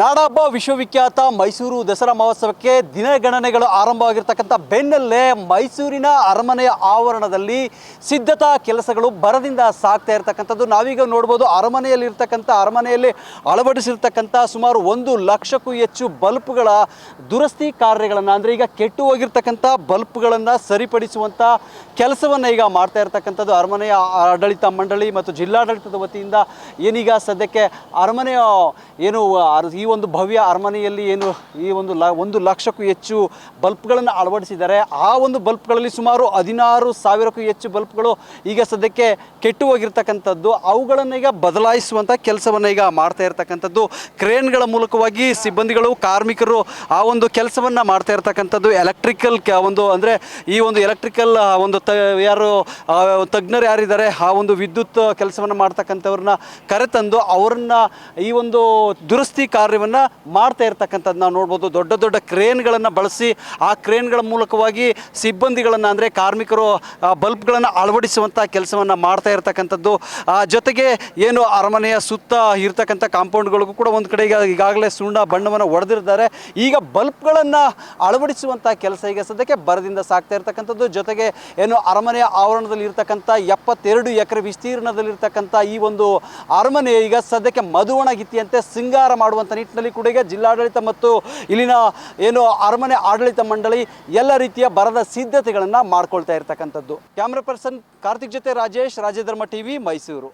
ನಾಡಹಬ್ಬ ವಿಶ್ವವಿಖ್ಯಾತ ಮೈಸೂರು ದಸರಾ ಮಹೋತ್ಸವಕ್ಕೆ ದಿನಗಣನೆಗಳು ಆರಂಭವಾಗಿರ್ತಕ್ಕಂಥ ಬೆನ್ನಲ್ಲೇ ಮೈಸೂರಿನ ಅರಮನೆಯ ಆವರಣದಲ್ಲಿ ಸಿದ್ಧತಾ ಕೆಲಸಗಳು ಭರದಿಂದ ಸಾಗ್ತಾ ಇರತಕ್ಕಂಥದ್ದು. ನಾವೀಗ ನೋಡ್ಬೋದು, ಅರಮನೆಯಲ್ಲಿ ಅಳವಡಿಸಿರ್ತಕ್ಕಂಥ ಸುಮಾರು 1 ಲಕ್ಷಕ್ಕೂ ಹೆಚ್ಚು ಬಲ್ಪ್ಗಳ ದುರಸ್ತಿ ಕಾರ್ಯಗಳನ್ನು, ಅಂದರೆ ಈಗ ಕೆಟ್ಟು ಹೋಗಿರ್ತಕ್ಕಂಥ ಬಲ್ಪ್ಗಳನ್ನು ಸರಿಪಡಿಸುವಂಥ ಕೆಲಸವನ್ನು ಈಗ ಮಾಡ್ತಾ ಇರತಕ್ಕಂಥದ್ದು ಅರಮನೆಯ ಆಡಳಿತ ಮಂಡಳಿ ಮತ್ತು ಜಿಲ್ಲಾಡಳಿತದ ವತಿಯಿಂದ. ಏನೀಗ ಸದ್ಯಕ್ಕೆ ಅರಮನೆಯ ಈ ಒಂದು ಭವ್ಯ ಅರಮನೆಯಲ್ಲಿ ಈ 1 ಲಕ್ಷಕ್ಕೂ ಹೆಚ್ಚು ಬಲ್ಪ್ಗಳನ್ನು ಅಳವಡಿಸಿದ್ದಾರೆ. ಆ ಒಂದು ಬಲ್ಪ್ಗಳಲ್ಲಿ ಸುಮಾರು 16,000ಕ್ಕೂ ಹೆಚ್ಚು ಬಲ್ಪ್ಗಳು ಈಗ ಸದ್ಯಕ್ಕೆ ಕೆಟ್ಟು ಹೋಗಿರ್ತಕ್ಕಂಥದ್ದು. ಅವುಗಳನ್ನು ಈಗ ಬದಲಾಯಿಸುವಂಥ ಕೆಲಸವನ್ನು ಈಗ ಮಾಡ್ತಾ ಇರ್ತಕ್ಕಂಥದ್ದು. ಕ್ರೇನ್ಗಳ ಮೂಲಕವಾಗಿ ಸಿಬ್ಬಂದಿಗಳು, ಕಾರ್ಮಿಕರು ಆ ಒಂದು ಕೆಲಸವನ್ನು ಮಾಡ್ತಾ ಇರ್ತಕ್ಕಂಥದ್ದು. ಎಲೆಕ್ಟ್ರಿಕಲ್ ಅಂದರೆ ಈ ಒಂದು ಎಲೆಕ್ಟ್ರಿಕಲ್ ಯಾರು ತಜ್ಞರು ಯಾರಿದ್ದಾರೆ, ಆ ಒಂದು ವಿದ್ಯುತ್ ಕೆಲಸವನ್ನು ಮಾಡ್ತಕ್ಕಂಥವ್ರನ್ನ ಕರೆತಂದು ಅವರನ್ನ ಈ ಒಂದು ದುರಸ್ತಿ ಕಾರ್ಯವನ್ನು ಮಾಡ್ತಾ ಇರ್ತಕ್ಕಂಥದ್ದು ನಾವು ನೋಡ್ಬೋದು. ದೊಡ್ಡ ದೊಡ್ಡ ಕ್ರೇನ್ಗಳನ್ನು ಬಳಸಿ ಆ ಕ್ರೇನ್ಗಳ ಮೂಲಕವಾಗಿ ಸಿಬ್ಬಂದಿಗಳನ್ನು, ಅಂದರೆ ಕಾರ್ಮಿಕರು ಬಲ್ಬ್ಗಳನ್ನು ಅಳವಡಿಸುವಂಥ ಕೆಲಸವನ್ನು ಮಾಡ್ತಾ ಇರ್ತಕ್ಕಂಥದ್ದು. ಜೊತೆಗೆ ಅರಮನೆಯ ಸುತ್ತ ಇರ್ತಕ್ಕಂಥ ಕಾಂಪೌಂಡ್ಗಳಿಗೂ ಕೂಡ ಒಂದು ಕಡೆ ಈಗಾಗಲೇ ಸುಣ್ಣ ಬಣ್ಣವನ್ನು ಹೊಡೆದಿರ್ತಾರೆ. ಈಗ ಬಲ್ಬ್ಗಳನ್ನು ಅಳವಡಿಸುವಂಥ ಕೆಲಸ ಈಗ ಸದ್ಯಕ್ಕೆ ಭರದಿಂದ ಸಾಗ್ತಾ ಇರ್ತಕ್ಕಂಥದ್ದು. ಜೊತೆಗೆ ಅರಮನೆಯ ಆವರಣದಲ್ಲಿ ಇರ್ತಕ್ಕಂಥ 72 ಎಕರೆ ವಿಸ್ತೀರ್ಣದಲ್ಲಿರ್ತಕ್ಕಂಥ ಈ ಒಂದು ಅರಮನೆ ಈಗ ಸದ್ಯಕ್ಕೆ ಮಧುವಣಗಿತ್ತಿಯಂತೆ ಸಿಂಗಾರ ಮಾಡುವಂಥ ನಿಟ್ಟಿನಲ್ಲಿ ಕೂಡ ಈಗ ಜಿಲ್ಲಾಡಳಿತ ಮತ್ತು ಇಲ್ಲಿನ ಅರಮನೆ ಆಡಳಿತ ಮಂಡಳಿ ಎಲ್ಲ ರೀತಿಯ ಬರದ ಸಿದ್ಧತೆಗಳನ್ನು ಮಾಡ್ಕೊಳ್ತಾ ಇರ್ತಕ್ಕಂಥದ್ದು. ಕ್ಯಾಮ್ರಾ ಪರ್ಸನ್ ಕಾರ್ತಿಕ್ ಜೊತೆ ರಾಜೇಶ್, ರಾಜಧರ್ಮ ಟಿವಿ, ಮೈಸೂರು.